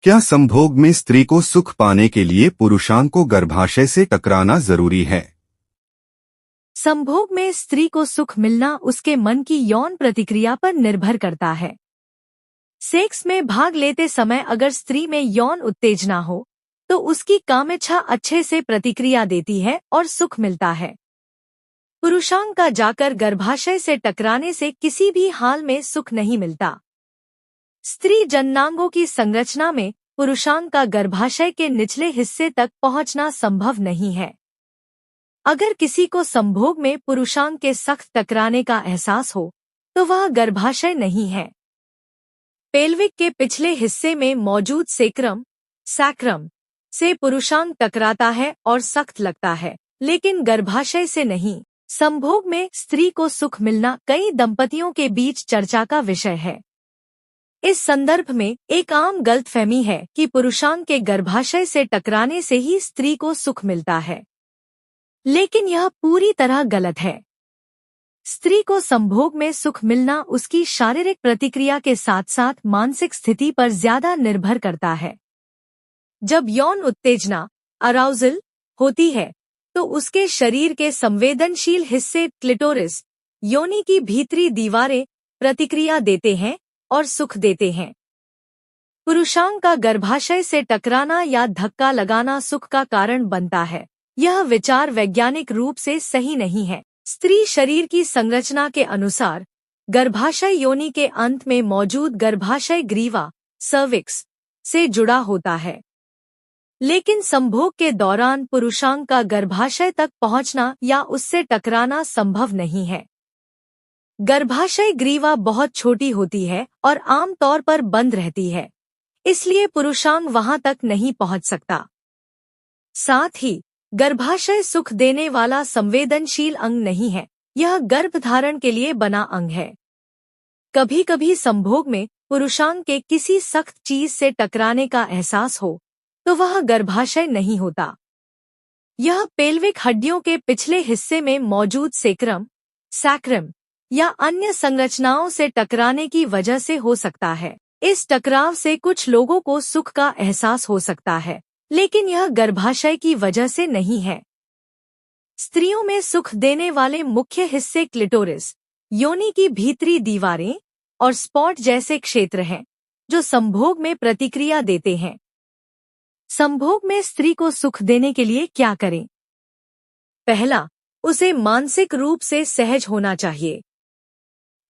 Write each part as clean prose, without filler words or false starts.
क्या संभोग में स्त्री को सुख पाने के लिए पुरुषांग को गर्भाशय से टकराना जरूरी है? संभोग में स्त्री को सुख मिलना उसके मन की यौन प्रतिक्रिया पर निर्भर करता है। सेक्स में भाग लेते समय अगर स्त्री में यौन उत्तेजना हो तो उसकी कामेच्छा अच्छे से प्रतिक्रिया देती है और सुख मिलता है। पुरुषांग का जाकर गर्भाशय से टकराने से किसी भी हाल में सुख नहीं मिलता। स्त्री जननांगों की संरचना में पुरुषांग का गर्भाशय के निचले हिस्से तक पहुंचना संभव नहीं है। अगर किसी को संभोग में पुरुषांग के सख्त टकराने का एहसास हो तो वह गर्भाशय नहीं है। पेल्विक के पिछले हिस्से में मौजूद सैक्रम से पुरुषांग टकराता है और सख्त लगता है, लेकिन गर्भाशय से नहीं। संभोग में स्त्री को सुख मिलना कई दंपतियों के बीच चर्चा का विषय है। इस संदर्भ में एक आम गलतफहमी है कि पुरुषांग के गर्भाशय से टकराने से ही स्त्री को सुख मिलता है, लेकिन यह पूरी तरह गलत है। स्त्री को संभोग में सुख मिलना उसकी शारीरिक प्रतिक्रिया के साथ साथ मानसिक स्थिति पर ज्यादा निर्भर करता है। जब यौन उत्तेजना अराउजल होती है तो उसके शरीर के संवेदनशील हिस्से क्लिटोरिस, योनि की भीतरी दीवारें प्रतिक्रिया देते हैं और सुख देते हैं। पुरुषांग का गर्भाशय से टकराना या धक्का लगाना सुख का कारण बनता है। यह विचार वैज्ञानिक रूप से सही नहीं है। स्त्री शरीर की संरचना के अनुसार गर्भाशय योनि के अंत में मौजूद गर्भाशय ग्रीवा सर्विक्स से जुड़ा होता है, लेकिन संभोग के दौरान पुरुषांग का गर्भाशय तक पहुंचना या उससे टकराना संभव नहीं है। गर्भाशय ग्रीवा बहुत छोटी होती है और आमतौर पर बंद रहती है, इसलिए पुरुषांग वहां तक नहीं पहुंच सकता। साथ ही गर्भाशय सुख देने वाला संवेदनशील अंग नहीं है, यह गर्भधारण के लिए बना अंग है। कभी कभी संभोग में पुरुषांग के किसी सख्त चीज से टकराने का एहसास हो तो वह गर्भाशय नहीं होता। यह पेल्विक हड्डियों के पिछले हिस्से में मौजूद सैक्रम या अन्य संरचनाओं से टकराने की वजह से हो सकता है। इस टकराव से कुछ लोगों को सुख का एहसास हो सकता है, लेकिन यह गर्भाशय की वजह से नहीं है। स्त्रियों में सुख देने वाले मुख्य हिस्से क्लिटोरिस, योनि की भीतरी दीवारें और स्पॉट जैसे क्षेत्र हैं, जो संभोग में प्रतिक्रिया देते हैं। संभोग में स्त्री को सुख देने के लिए क्या करें? पहला, उसे मानसिक रूप से सहज होना चाहिए।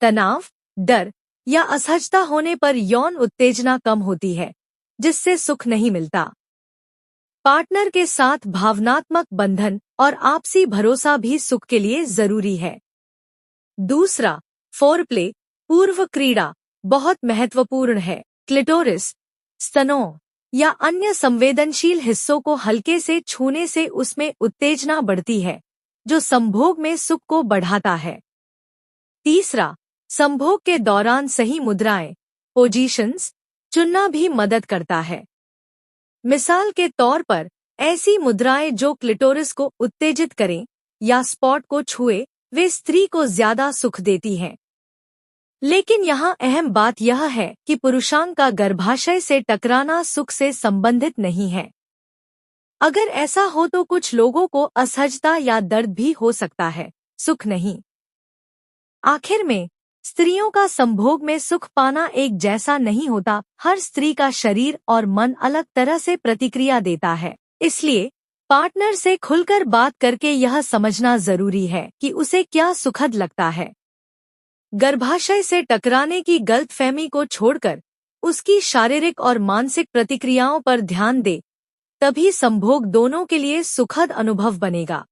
तनाव, डर या असहजता होने पर यौन उत्तेजना कम होती है, जिससे सुख नहीं मिलता। पार्टनर के साथ भावनात्मक बंधन और आपसी भरोसा भी सुख के लिए जरूरी है। दूसरा, फोरप्ले, पूर्व क्रीड़ा बहुत महत्वपूर्ण है। क्लिटोरिस, स्तनों या अन्य संवेदनशील हिस्सों को हल्के से छूने से उसमें उत्तेजना बढ़ती है, जो संभोग में सुख को बढ़ाता है। तीसरा, संभोग के दौरान सही मुद्राएं, पोजीशंस चुनना भी मदद करता है। मिसाल के तौर पर ऐसी मुद्राएं जो क्लिटोरिस को उत्तेजित करें या स्पॉट को छुए, वे स्त्री को ज्यादा सुख देती हैं। लेकिन यहाँ अहम बात यह है कि पुरुषांग का गर्भाशय से टकराना सुख से संबंधित नहीं है। अगर ऐसा हो तो कुछ लोगों को असहजता या दर्द भी हो सकता है, सुख नहीं। आखिर में स्त्रियों का संभोग में सुख पाना एक जैसा नहीं होता। हर स्त्री का शरीर और मन अलग तरह से प्रतिक्रिया देता है, इसलिए पार्टनर से खुलकर बात करके यह समझना जरूरी है कि उसे क्या सुखद लगता है। गर्भाशय से टकराने की गलतफहमी को छोड़कर उसकी शारीरिक और मानसिक प्रतिक्रियाओं पर ध्यान दे, तभी संभोग दोनों के लिए सुखद अनुभव बनेगा।